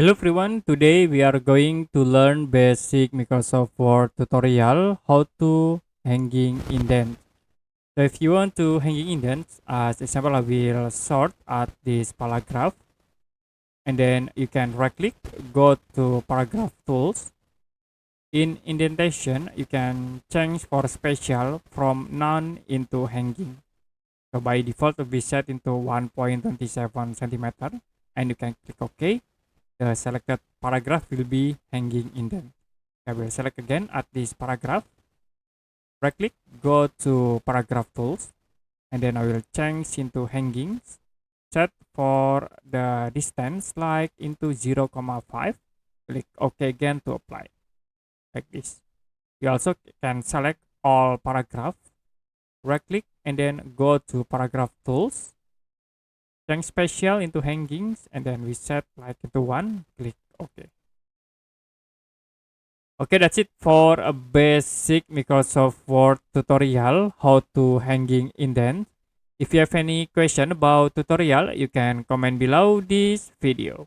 Hello everyone, today we are going to learn basic Microsoft Word tutorial how to hanging indent. So if you want to hanging indent, as example I will sort at this paragraph and then you can right click, go to paragraph tools. In indentation, you can change for special from none into hanging. So by default it will be set into 1.27 centimeter and you can click OK. The selected paragraph will be hanging indent. I will select again at this paragraph, right click, go to paragraph tools, and then I will change into hangings, set for the distance like into 0.5, click OK again to apply, like this. You also can select all paragraph, right click, and then go to paragraph tools, change special into hangings, and then we set like into 1, click OK. Okay, that's it for a basic Microsoft Word tutorial, how to hanging indent. If you have any question about tutorial, you can comment below this video.